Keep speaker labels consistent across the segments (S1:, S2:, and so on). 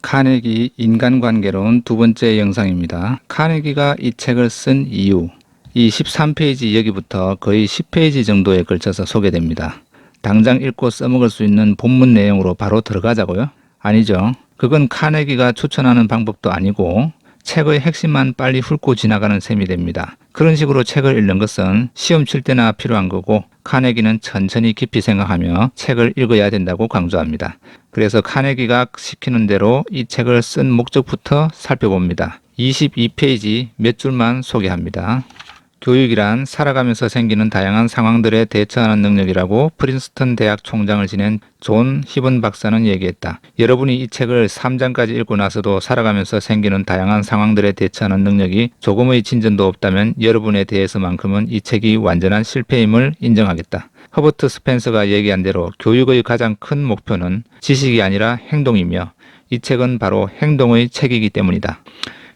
S1: 카네기 인간관계론 두 번째 영상입니다. 카네기가 이 책을 쓴 이유, 이 13페이지 여기부터 거의 10페이지 정도에 걸쳐서 소개됩니다. 당장 읽고 써먹을 수 있는 본문 내용으로 바로 들어가자고요? 아니죠. 그건 카네기가 추천하는 방법도 아니고 책의 핵심만 빨리 훑고 지나가는 셈이 됩니다. 그런 식으로 책을 읽는 것은 시험 칠 때나 필요한 거고, 카네기는 천천히 깊이 생각하며 책을 읽어야 된다고 강조합니다. 그래서 카네기가 시키는 대로 이 책을 쓴 목적부터 살펴봅니다. 22페이지 몇 줄만 소개합니다. 교육이란 살아가면서 생기는 다양한 상황들에 대처하는 능력이라고 프린스턴 대학 총장을 지낸 존 히번 박사는 얘기했다. 여러분이 이 책을 3장까지 읽고 나서도 살아가면서 생기는 다양한 상황들에 대처하는 능력이 조금의 진전도 없다면 여러분에 대해서만큼은 이 책이 완전한 실패임을 인정하겠다. 허버트 스펜서가 얘기한 대로 교육의 가장 큰 목표는 지식이 아니라 행동이며, 이 책은 바로 행동의 책이기 때문이다.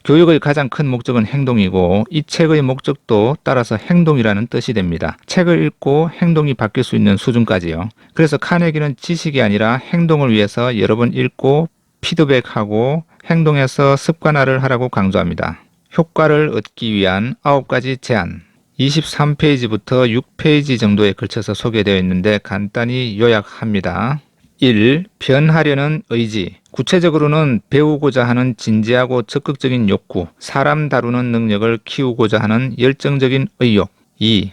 S1: 교육의 가장 큰 목적은 행동이고, 이 책의 목적도 따라서 행동이라는 뜻이 됩니다. 책을 읽고 행동이 바뀔 수 있는 수준까지요. 그래서 카네기는 지식이 아니라 행동을 위해서 여러 번 읽고 피드백하고 행동해서 습관화를 하라고 강조합니다. 효과를 얻기 위한 9가지 제안, 23페이지부터 6페이지 정도에 걸쳐서 소개되어 있는데 간단히 요약합니다. 1. 변하려는 의지. 구체적으로는 배우고자 하는 진지하고 적극적인 욕구, 사람 다루는 능력을 키우고자 하는 열정적인 의욕. 2.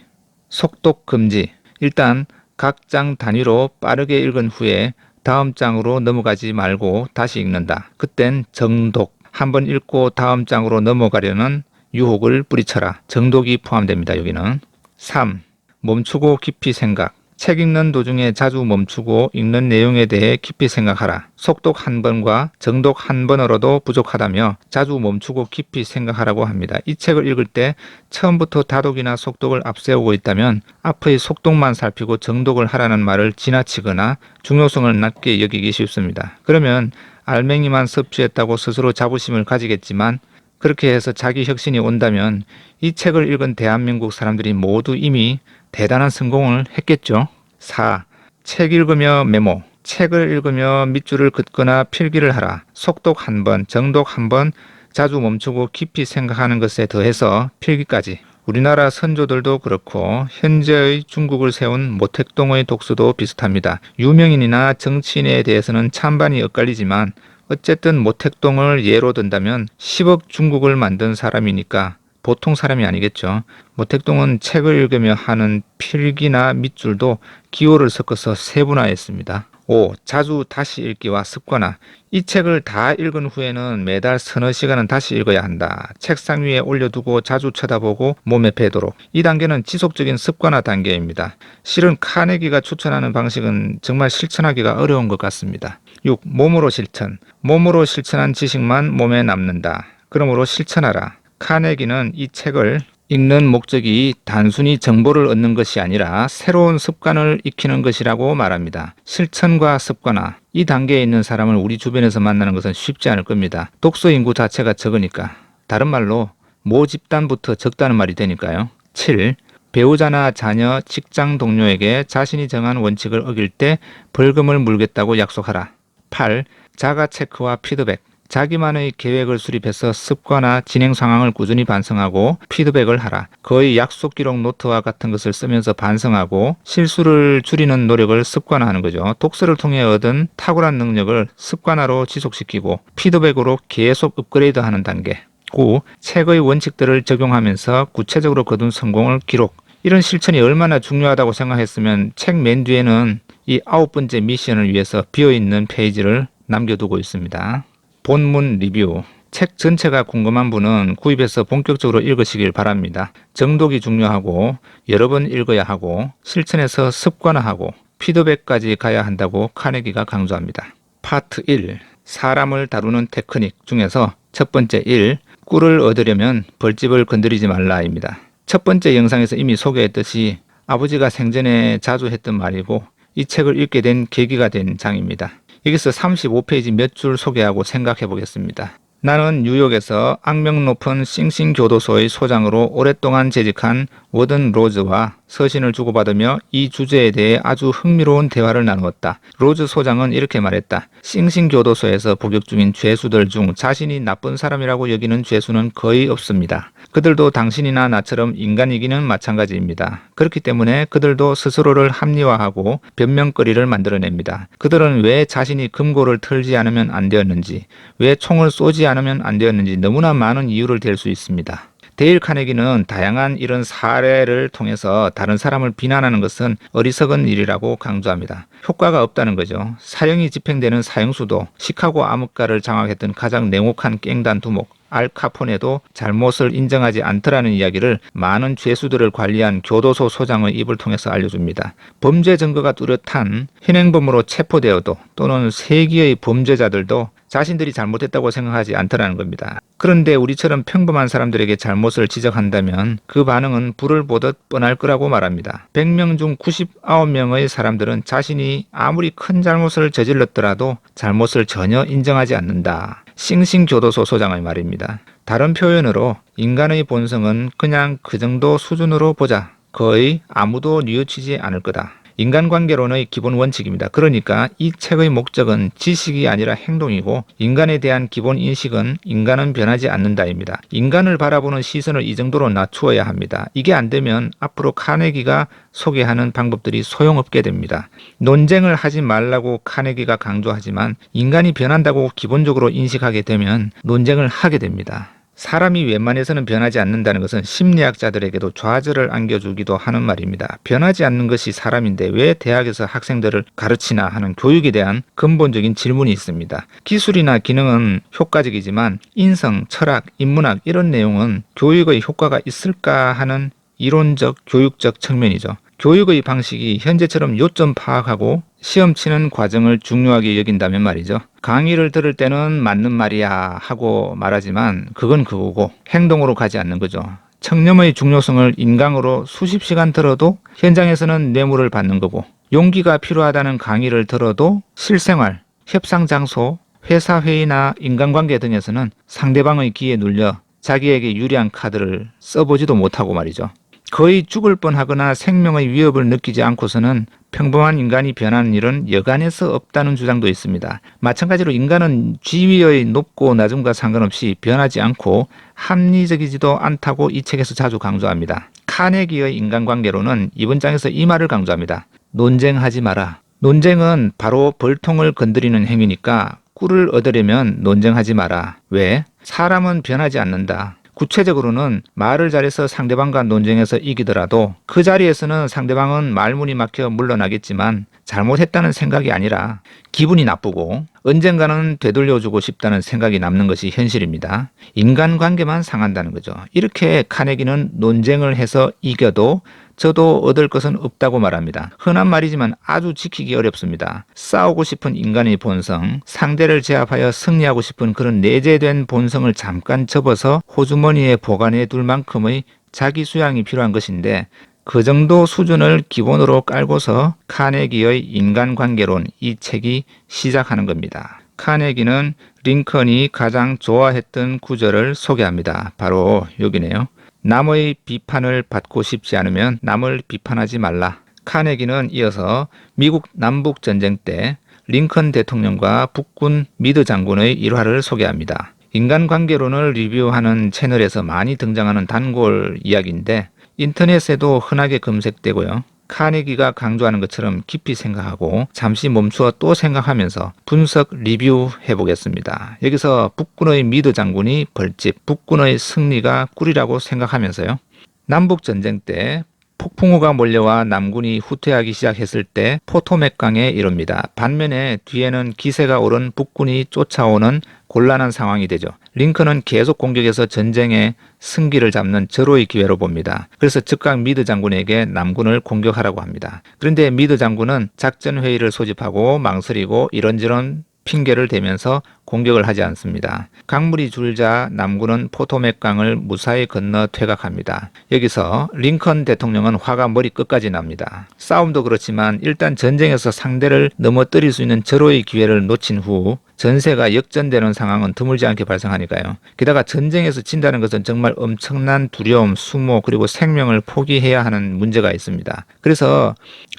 S1: 속독 금지. 일단 각 장 단위로 빠르게 읽은 후에 다음 장으로 넘어가지 말고 다시 읽는다. 그땐 정독. 한번 읽고 다음 장으로 넘어가려는 유혹을 뿌리쳐라. 정독이 포함됩니다. 여기는. 3. 멈추고 깊이 생각. 책 읽는 도중에 자주 멈추고 읽는 내용에 대해 깊이 생각하라. 속독 한 번과 정독 한 번으로도 부족하다며 자주 멈추고 깊이 생각하라고 합니다. 이 책을 읽을 때 처음부터 다독이나 속독을 앞세우고 있다면 앞의 속독만 살피고 정독을 하라는 말을 지나치거나 중요성을 낮게 여기기 쉽습니다. 그러면 알맹이만 섭취했다고 스스로 자부심을 가지겠지만, 그렇게 해서 자기 혁신이 온다면 이 책을 읽은 대한민국 사람들이 모두 이미 대단한 성공을 했겠죠. 4. 책 읽으며 메모. 책을 읽으며 밑줄을 긋거나 필기를 하라. 속독 한 번, 정독 한 번, 자주 멈추고 깊이 생각하는 것에 더해서 필기까지. 우리나라 선조들도 그렇고 현재의 중국을 세운 모택동의 독서도 비슷합니다. 유명인이나 정치인에 대해서는 찬반이 엇갈리지만 어쨌든 모택동을 예로 든다면 10억 중국을 만든 사람이니까 보통 사람이 아니겠죠. 모택동은 책을 읽으며 하는 필기나 밑줄도 기호를 섞어서 세분화했습니다. 5. 자주 다시 읽기와 습관화. 이 책을 다 읽은 후에는 매달 서너 시간은 다시 읽어야 한다. 책상 위에 올려두고 자주 쳐다보고 몸에 배도록. 이 단계는 지속적인 습관화 단계입니다. 실은 카네기가 추천하는 방식은 정말 실천하기가 어려운 것 같습니다. 6. 몸으로 실천. 몸으로 실천한 지식만 몸에 남는다. 그러므로 실천하라. 카네기는 이 책을 읽는 목적이 단순히 정보를 얻는 것이 아니라 새로운 습관을 익히는 것이라고 말합니다. 실천과 습관화, 이 단계에 있는 사람을 우리 주변에서 만나는 것은 쉽지 않을 겁니다. 독서 인구 자체가 적으니까. 다른 말로 모집단부터 적다는 말이 되니까요. 7. 배우자나 자녀, 직장 동료에게 자신이 정한 원칙을 어길 때 벌금을 물겠다고 약속하라. 8. 자가 체크와 피드백. 자기만의 계획을 수립해서 습관화 진행 상황을 꾸준히 반성하고 피드백을 하라. 거의 약속 기록 노트와 같은 것을 쓰면서 반성하고 실수를 줄이는 노력을 습관화하는 거죠. 독서를 통해 얻은 탁월한 능력을 습관화로 지속시키고 피드백으로 계속 업그레이드하는 단계. 9. 책의 원칙들을 적용하면서 구체적으로 거둔 성공을 기록. 이런 실천이 얼마나 중요하다고 생각했으면 책 맨 뒤에는 이 9번째 미션을 위해서 비어있는 페이지를 남겨두고 있습니다. 본문 리뷰. 책 전체가 궁금한 분은 구입해서 본격적으로 읽으시길 바랍니다. 정독이 중요하고 여러 번 읽어야 하고 실천해서 습관화하고 피드백까지 가야 한다고 카네기가 강조합니다. 파트 1. 사람을 다루는 테크닉 중에서 첫 번째 1. 꿀을 얻으려면 벌집을 건드리지 말라입니다. 첫 번째 영상에서 이미 소개했듯이 아버지가 생전에 자주 했던 말이고 이 책을 읽게 된 계기가 된 장입니다. 여기서 35페이지 몇 줄 소개하고 생각해 보겠습니다. 나는 뉴욕에서 악명 높은 싱싱 교도소의 소장으로 오랫동안 재직한 워든 로즈와 서신을 주고받으며 이 주제에 대해 아주 흥미로운 대화를 나누었다. 로즈 소장은 이렇게 말했다. 싱싱교도소에서 복역 중인 죄수들 중 자신이 나쁜 사람이라고 여기는 죄수는 거의 없습니다. 그들도 당신이나 나처럼 인간이기는 마찬가지입니다. 그렇기 때문에 그들도 스스로를 합리화하고 변명거리를 만들어냅니다. 그들은 왜 자신이 금고를 털지 않으면 안 되었는지, 왜 총을 쏘지 않으면 안 되었는지 너무나 많은 이유를 댈 수 있습니다. 데일 카네기는 다양한 이런 사례를 통해서 다른 사람을 비난하는 것은 어리석은 일이라고 강조합니다. 효과가 없다는 거죠. 사형이 집행되는 사형수도, 시카고 암흑가를 장악했던 가장 냉혹한 깽단 두목 알 카포네도 잘못을 인정하지 않더라는 이야기를 많은 죄수들을 관리한 교도소 소장의 입을 통해서 알려줍니다. 범죄 증거가 뚜렷한 현행범으로 체포되어도 또는 세기의 범죄자들도 자신들이 잘못했다고 생각하지 않더라는 겁니다. 그런데 우리처럼 평범한 사람들에게 잘못을 지적한다면 그 반응은 불을 보듯 뻔할 거라고 말합니다. 100명 중 99명의 사람들은 자신이 아무리 큰 잘못을 저질렀더라도 잘못을 전혀 인정하지 않는다. 싱싱교도소 소장의 말입니다. 다른 표현으로 인간의 본성은 그냥 그 정도 수준으로 보자. 거의 아무도 뉘우치지 않을 거다. 인간관계론의 기본 원칙입니다. 그러니까 이 책의 목적은 지식이 아니라 행동이고 인간에 대한 기본 인식은 인간은 변하지 않는다입니다. 인간을 바라보는 시선을 이 정도로 낮추어야 합니다. 이게 안 되면 앞으로 카네기가 소개하는 방법들이 소용없게 됩니다. 논쟁을 하지 말라고 카네기가 강조하지만 인간이 변한다고 기본적으로 인식하게 되면 논쟁을 하게 됩니다. 사람이 웬만해서는 변하지 않는다는 것은 심리학자들에게도 좌절을 안겨주기도 하는 말입니다. 변하지 않는 것이 사람인데 왜 대학에서 학생들을 가르치나 하는 교육에 대한 근본적인 질문이 있습니다. 기술이나 기능은 효과적이지만 인성, 철학, 인문학 이런 내용은 교육의 효과가 있을까 하는 이론적, 교육적 측면이죠. 교육의 방식이 현재처럼 요점 파악하고 시험 치는 과정을 중요하게 여긴다면 말이죠. 강의를 들을 때는 맞는 말이야 하고 말하지만 그건 그거고 행동으로 가지 않는 거죠. 청렴의 중요성을 인강으로 수십 시간 들어도 현장에서는 뇌물을 받는 거고, 용기가 필요하다는 강의를 들어도 실생활, 협상 장소, 회사 회의나 인간관계 등에서는 상대방의 기에 눌려 자기에게 유리한 카드를 써보지도 못하고 말이죠. 거의 죽을 뻔하거나 생명의 위협을 느끼지 않고서는 평범한 인간이 변하는 일은 여간해서 없다는 주장도 있습니다. 마찬가지로 인간은 지위의 높고 낮음과 상관없이 변하지 않고 합리적이지도 않다고 이 책에서 자주 강조합니다. 카네기의 인간관계론은 이번 장에서 이 말을 강조합니다. 논쟁하지 마라. 논쟁은 바로 벌통을 건드리는 행위니까 꿀을 얻으려면 논쟁하지 마라. 왜? 사람은 변하지 않는다. 구체적으로는 말을 잘해서 상대방과 논쟁에서 이기더라도 그 자리에서는 상대방은 말문이 막혀 물러나겠지만 잘못했다는 생각이 아니라 기분이 나쁘고 언젠가는 되돌려주고 싶다는 생각이 남는 것이 현실입니다. 인간관계만 상한다는 거죠. 이렇게 카네기는 논쟁을 해서 이겨도 저도 얻을 것은 없다고 말합니다. 흔한 말이지만 아주 지키기 어렵습니다. 싸우고 싶은 인간의 본성, 상대를 제압하여 승리하고 싶은 그런 내재된 본성을 잠깐 접어서 호주머니에 보관해 둘 만큼의 자기 수양이 필요한 것인데 그 정도 수준을 기본으로 깔고서 카네기의 인간관계론 이 책이 시작하는 겁니다. 카네기는 링컨이 가장 좋아했던 구절을 소개합니다. 바로 여기네요. 남의 비판을 받고 싶지 않으면 남을 비판하지 말라. 카네기는 이어서 미국 남북전쟁 때 링컨 대통령과 북군 미드 장군의 일화를 소개합니다. 인간관계론을 리뷰하는 채널에서 많이 등장하는 단골 이야기인데 인터넷에도 흔하게 검색되고요. 카네기가 강조하는 것처럼 깊이 생각하고 잠시 멈추어 또 생각하면서 분석 리뷰해 보겠습니다. 여기서 북군의 미드 장군이 벌집, 북군의 승리가 꿀이라고 생각하면서요. 남북전쟁 때 폭풍우가 몰려와 남군이 후퇴하기 시작했을 때 포토맥강에 이릅니다. 반면에 뒤에는 기세가 오른 북군이 쫓아오는 곤란한 상황이 되죠. 링컨은 계속 공격해서 전쟁의 승기를 잡는 절호의 기회로 봅니다. 그래서 즉각 미드 장군에게 남군을 공격하라고 합니다. 그런데 미드 장군은 작전 회의를 소집하고 망설이고 이런저런 핑계를 대면서 공격을 하지 않습니다. 강물이 줄자 남군은 포토맥 강을 무사히 건너 퇴각합니다. 여기서 링컨 대통령은 화가 머리 끝까지 납니다. 싸움도 그렇지만 일단 전쟁에서 상대를 넘어뜨릴 수 있는 절호의 기회를 놓친 후 전세가 역전되는 상황은 드물지 않게 발생하니까요. 게다가 전쟁에서 진다는 것은 정말 엄청난 두려움, 수모 그리고 생명을 포기해야 하는 문제가 있습니다. 그래서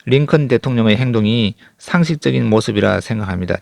S1: 링컨 대통령의 행동이 상식적인 모습이라 생각합니다.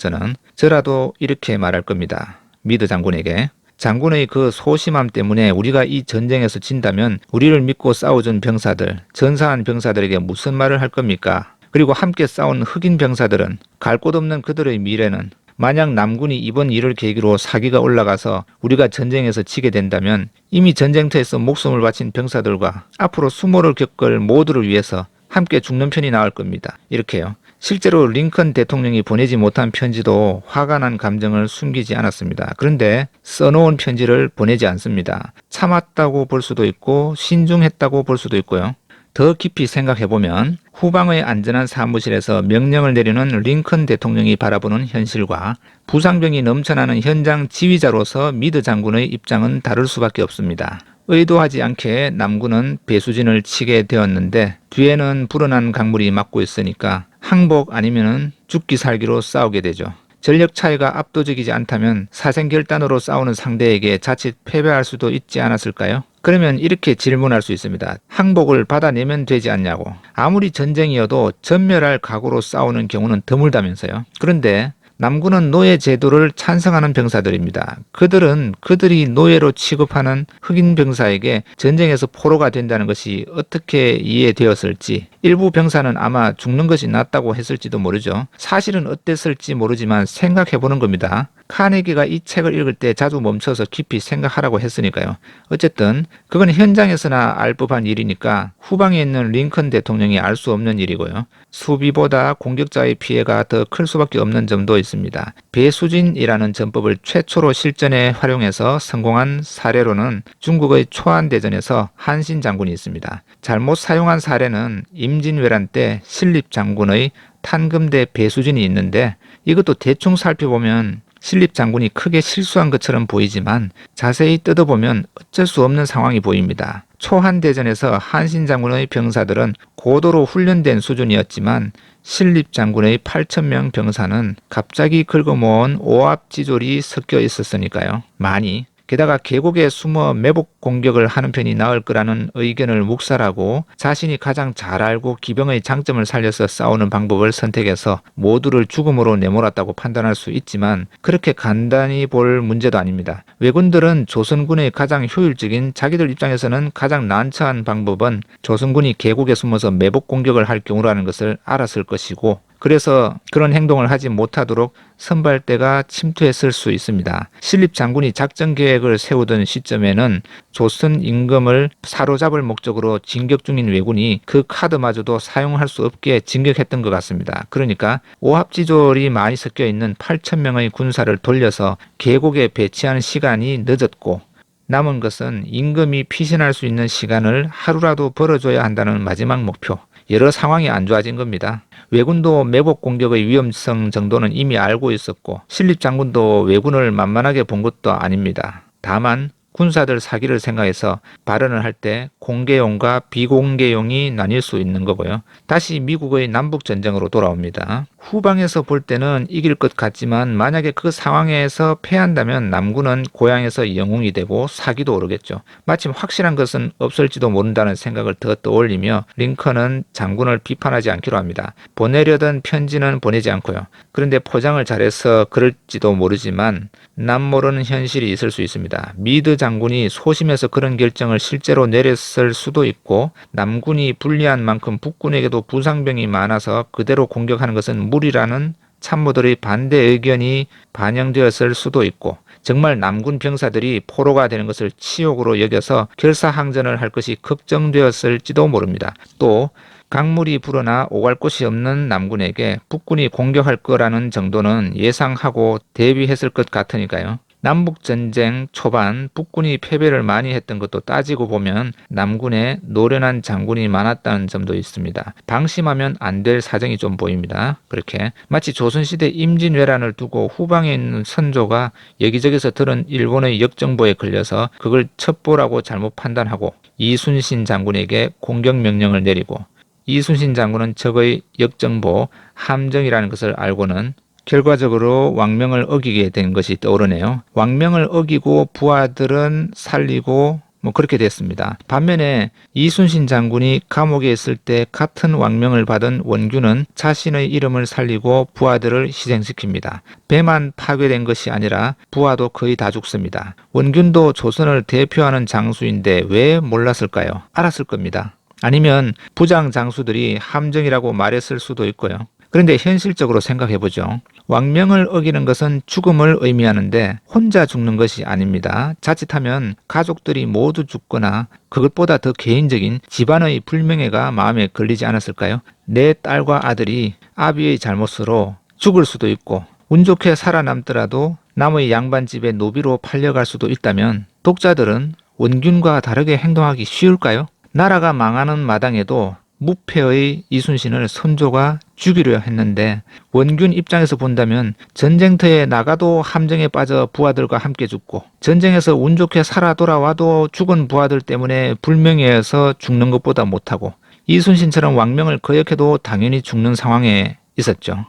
S1: 저라도 이렇게 말할 겁니다. 미드 장군에게. 장군의 그 소심함 때문에 우리가 이 전쟁에서 진다면 우리를 믿고 싸워준 병사들, 전사한 병사들에게 무슨 말을 할 겁니까? 그리고 함께 싸운 흑인 병사들은 갈 곳 없는 그들의 미래는 만약 남군이 이번 일을 계기로 사기가 올라가서 우리가 전쟁에서 지게 된다면 이미 전쟁터에서 목숨을 바친 병사들과 앞으로 수모를 겪을 모두를 위해서 함께 죽는 편이 나을 겁니다. 이렇게요. 실제로 링컨 대통령이 보내지 못한 편지도 화가 난 감정을 숨기지 않았습니다. 그런데 써놓은 편지를 보내지 않습니다. 참았다고 볼 수도 있고 신중했다고 볼 수도 있고요. 더 깊이 생각해보면 후방의 안전한 사무실에서 명령을 내리는 링컨 대통령이 바라보는 현실과 부상병이 넘쳐나는 현장 지휘자로서 미드 장군의 입장은 다를 수밖에 없습니다. 의도하지 않게 남군은 배수진을 치게 되었는데 뒤에는 불어난 강물이 막고 있으니까 항복 아니면 죽기 살기로 싸우게 되죠. 전력 차이가 압도적이지 않다면 사생결단으로 싸우는 상대에게 자칫 패배할 수도 있지 않았을까요? 그러면 이렇게 질문할 수 있습니다. 항복을 받아내면 되지 않냐고. 아무리 전쟁이어도 전멸할 각오로 싸우는 경우는 드물다면서요. 그런데 남군은 노예 제도를 찬성하는 병사들입니다. 그들은 그들이 노예로 취급하는 흑인 병사에게 전쟁에서 포로가 된다는 것이 어떻게 이해되었을지, 일부 병사는 아마 죽는 것이 낫다고 했을지도 모르죠. 사실은 어땠을지 모르지만 생각해보는 겁니다. 카네기가 이 책을 읽을 때 자주 멈춰서 깊이 생각하라고 했으니까요. 어쨌든 그건 현장에서나 알 법한 일이니까 후방에 있는 링컨 대통령이 알 수 없는 일이고요. 수비보다 공격자의 피해가 더 클 수밖에 없는 점도 있습니다. 배수진이라는 전법을 최초로 실전에 활용해서 성공한 사례로는 중국의 초안대전에서 한신 장군이 있습니다. 잘못 사용한 사례는 임진왜란 때 신립 장군의 탄금대 배수진이 있는데 이것도 대충 살펴보면 신립 장군이 크게 실수한 것처럼 보이지만 자세히 뜯어보면 어쩔 수 없는 상황이 보입니다. 초한대전에서 한신 장군의 병사들은 고도로 훈련된 수준이었지만 신립 장군의 8,000명 병사는 갑자기 긁어모은 오합지졸이 섞여 있었으니까요. 많이. 게다가 계곡에 숨어 매복 공격을 하는 편이 나을 거라는 의견을 묵살하고 자신이 가장 잘 알고 기병의 장점을 살려서 싸우는 방법을 선택해서 모두를 죽음으로 내몰았다고 판단할 수 있지만 그렇게 간단히 볼 문제도 아닙니다. 왜군들은 조선군의 가장 효율적인, 자기들 입장에서는 가장 난처한 방법은 조선군이 계곡에 숨어서 매복 공격을 할 경우라는 것을 알았을 것이고 그래서 그런 행동을 하지 못하도록 선발대가 침투했을 수 있습니다. 신립 장군이 작전 계획을 세우던 시점에는 조선 임금을 사로잡을 목적으로 진격 중인 왜군이 그 카드마저도 사용할 수 없게 진격했던 것 같습니다. 그러니까 오합지졸이 많이 섞여 있는 8,000명의 군사를 돌려서 계곡에 배치하는 시간이 늦었고 남은 것은 임금이 피신할 수 있는 시간을 하루라도 벌어줘야 한다는 마지막 목표. 여러 상황이 안 좋아진 겁니다. 왜군도 매복 공격의 위험성 정도는 이미 알고 있었고 신립 장군도 왜군을 만만하게 본 것도 아닙니다. 다만 군사들 사기를 생각해서 발언을 할 때 공개용과 비공개용이 나뉠 수 있는 거고요. 다시 미국의 남북전쟁으로 돌아옵니다. 후방에서 볼 때는 이길 것 같지만 만약에 그 상황에서 패한다면 남군은 고향에서 영웅이 되고 사기도 오르겠죠. 마침 확실한 것은 없을지도 모른다는 생각을 더 떠올리며 링컨은 장군을 비판하지 않기로 합니다. 보내려던 편지는 보내지 않고요. 그런데 포장을 잘해서 그럴지도 모르지만 남모르는 현실이 있을 수 있습니다. 미드 장군이 소심해서 그런 결정을 실제로 내렸을 수도 있고 남군이 불리한 만큼 북군에게도 부상병이 많아서 그대로 공격하는 것은 무리라는 참모들의 반대 의견이 반영되었을 수도 있고 정말 남군 병사들이 포로가 되는 것을 치욕으로 여겨서 결사항전을 할 것이 걱정되었을지도 모릅니다. 또 강물이 불어나 오갈 곳이 없는 남군에게 북군이 공격할 거라는 정도는 예상하고 대비했을 것 같으니까요. 남북전쟁 초반 북군이 패배를 많이 했던 것도 따지고 보면 남군에 노련한 장군이 많았다는 점도 있습니다. 방심하면 안 될 사정이 좀 보입니다. 그렇게 마치 조선시대 임진왜란을 두고 후방에 있는 선조가 여기저기서 들은 일본의 역정보에 걸려서 그걸 첩보라고 잘못 판단하고 이순신 장군에게 공격 명령을 내리고 이순신 장군은 적의 역정보 함정이라는 것을 알고는 결과적으로 왕명을 어기게 된 것이 떠오르네요. 왕명을 어기고 부하들은 살리고 그렇게 됐습니다. 반면에 이순신 장군이 감옥에 있을 때 같은 왕명을 받은 원균은 자신의 이름을 살리고 부하들을 희생시킵니다. 배만 파괴된 것이 아니라 부하도 거의 다 죽습니다. 원균도 조선을 대표하는 장수인데 왜 몰랐을까요? 알았을 겁니다. 아니면 부장 장수들이 함정이라고 말했을 수도 있고요. 그런데 현실적으로 생각해보죠. 왕명을 어기는 것은 죽음을 의미하는데 혼자 죽는 것이 아닙니다. 자칫하면 가족들이 모두 죽거나 그것보다 더 개인적인 집안의 불명예가 마음에 걸리지 않았을까요? 내 딸과 아들이 아비의 잘못으로 죽을 수도 있고 운 좋게 살아남더라도 남의 양반집에 노비로 팔려갈 수도 있다면 독자들은 원균과 다르게 행동하기 쉬울까요? 나라가 망하는 마당에도 무패의 이순신을 선조가 죽이려 했는데 원균 입장에서 본다면 전쟁터에 나가도 함정에 빠져 부하들과 함께 죽고 전쟁에서 운 좋게 살아 돌아와도 죽은 부하들 때문에 불명예해서 죽는 것보다 못하고 이순신처럼 왕명을 거역해도 당연히 죽는 상황에 있었죠.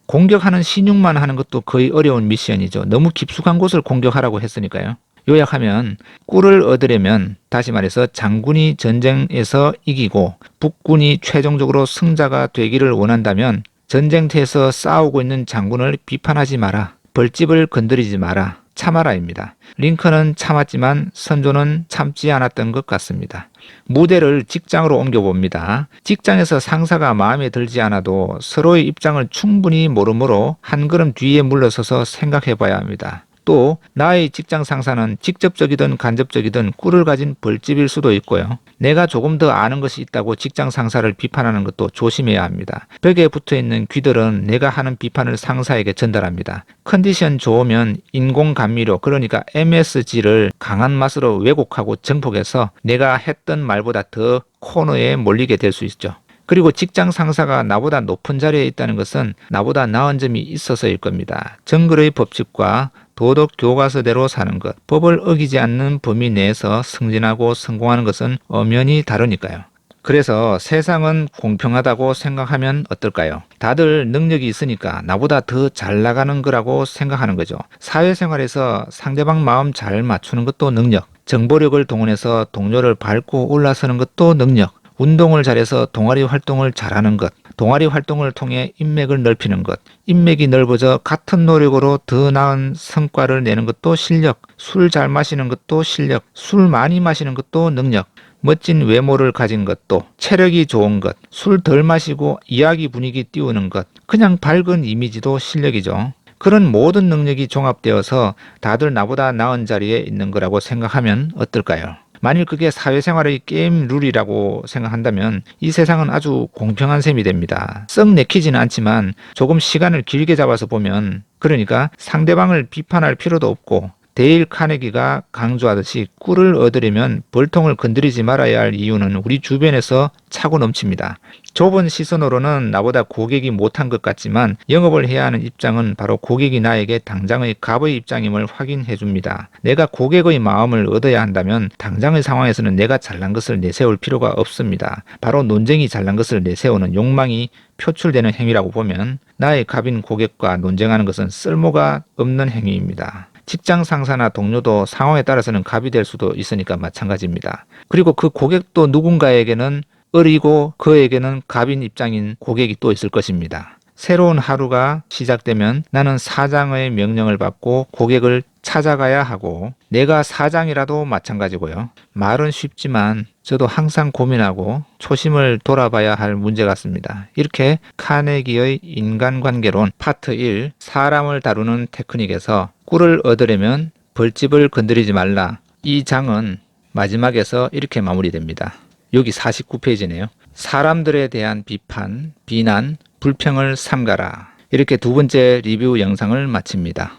S1: 공격하는 신용만 하는 것도 거의 어려운 미션이죠. 너무 깊숙한 곳을 공격하라고 했으니까요. 요약하면 꿀을 얻으려면 다시 말해서 장군이 전쟁에서 이기고 북군이 최종적으로 승자가 되기를 원한다면 전쟁터에서 싸우고 있는 장군을 비판하지 마라. 벌집을 건드리지 마라. 참아라입니다. 링컨은 참았지만 선조는 참지 않았던 것 같습니다. 무대를 직장으로 옮겨봅니다. 직장에서 상사가 마음에 들지 않아도 서로의 입장을 충분히 모르므로 한 걸음 뒤에 물러서서 생각해봐야 합니다. 또 나의 직장 상사는 직접적이든 간접적이든 꿀을 가진 벌집일 수도 있고요. 내가 조금 더 아는 것이 있다고 직장 상사를 비판하는 것도 조심해야 합니다. 벽에 붙어있는 귀들은 내가 하는 비판을 상사에게 전달합니다. 컨디션 좋으면 인공감미료 그러니까 MSG를 강한 맛으로 왜곡하고 정폭해서 내가 했던 말보다 더 코너에 몰리게 될 수 있죠. 그리고 직장 상사가 나보다 높은 자리에 있다는 것은 나보다 나은 점이 있어서일 겁니다. 정글의 법칙과 도덕 교과서대로 사는 것, 법을 어기지 않는 범위 내에서 승진하고 성공하는 것은 엄연히 다르니까요. 그래서 세상은 공평하다고 생각하면 어떨까요? 다들 능력이 있으니까 나보다 더 잘 나가는 거라고 생각하는 거죠. 사회생활에서 상대방 마음 잘 맞추는 것도 능력, 정보력을 동원해서 동료를 밟고 올라서는 것도 능력, 운동을 잘해서 동아리 활동을 잘하는 것, 동아리 활동을 통해 인맥을 넓히는 것, 인맥이 넓어져 같은 노력으로 더 나은 성과를 내는 것도 실력, 술 잘 마시는 것도 실력, 술 많이 마시는 것도 능력, 멋진 외모를 가진 것도, 체력이 좋은 것, 술 덜 마시고 이야기 분위기 띄우는 것, 그냥 밝은 이미지도 실력이죠. 그런 모든 능력이 종합되어서 다들 나보다 나은 자리에 있는 거라고 생각하면 어떨까요? 만일 그게 사회생활의 게임 룰이라고 생각한다면 이 세상은 아주 공평한 셈이 됩니다. 썩 내키지는 않지만 조금 시간을 길게 잡아서 보면 그러니까 상대방을 비판할 필요도 없고 데일 카네기가 강조하듯이 꿀을 얻으려면 벌통을 건드리지 말아야 할 이유는 우리 주변에서 차고 넘칩니다. 좁은 시선으로는 나보다 고객이 못한 것 같지만 영업을 해야 하는 입장은 바로 고객이 나에게 당장의 갑의 입장임을 확인해 줍니다. 내가 고객의 마음을 얻어야 한다면 당장의 상황에서는 내가 잘난 것을 내세울 필요가 없습니다. 바로 논쟁이 잘난 것을 내세우는 욕망이 표출되는 행위라고 보면 나의 갑인 고객과 논쟁하는 것은 쓸모가 없는 행위입니다. 직장 상사나 동료도 상황에 따라서는 갑이 될 수도 있으니까 마찬가지입니다. 그리고 그 고객도 누군가에게는 을이고 그에게는 갑인 입장인 고객이 또 있을 것입니다. 새로운 하루가 시작되면 나는 사장의 명령을 받고 고객을 찾아가야 하고 내가 사장이라도 마찬가지고요. 말은 쉽지만 저도 항상 고민하고 초심을 돌아봐야 할 문제 같습니다. 이렇게 카네기의 인간관계론 파트 1 사람을 다루는 테크닉에서 꿀을 얻으려면 벌집을 건드리지 말라. 이 장은 마지막에서 이렇게 마무리됩니다. 여기 49페이지네요. 사람들에 대한 비판, 비난, 불평을 삼가라. 이렇게 두 번째 리뷰 영상을 마칩니다.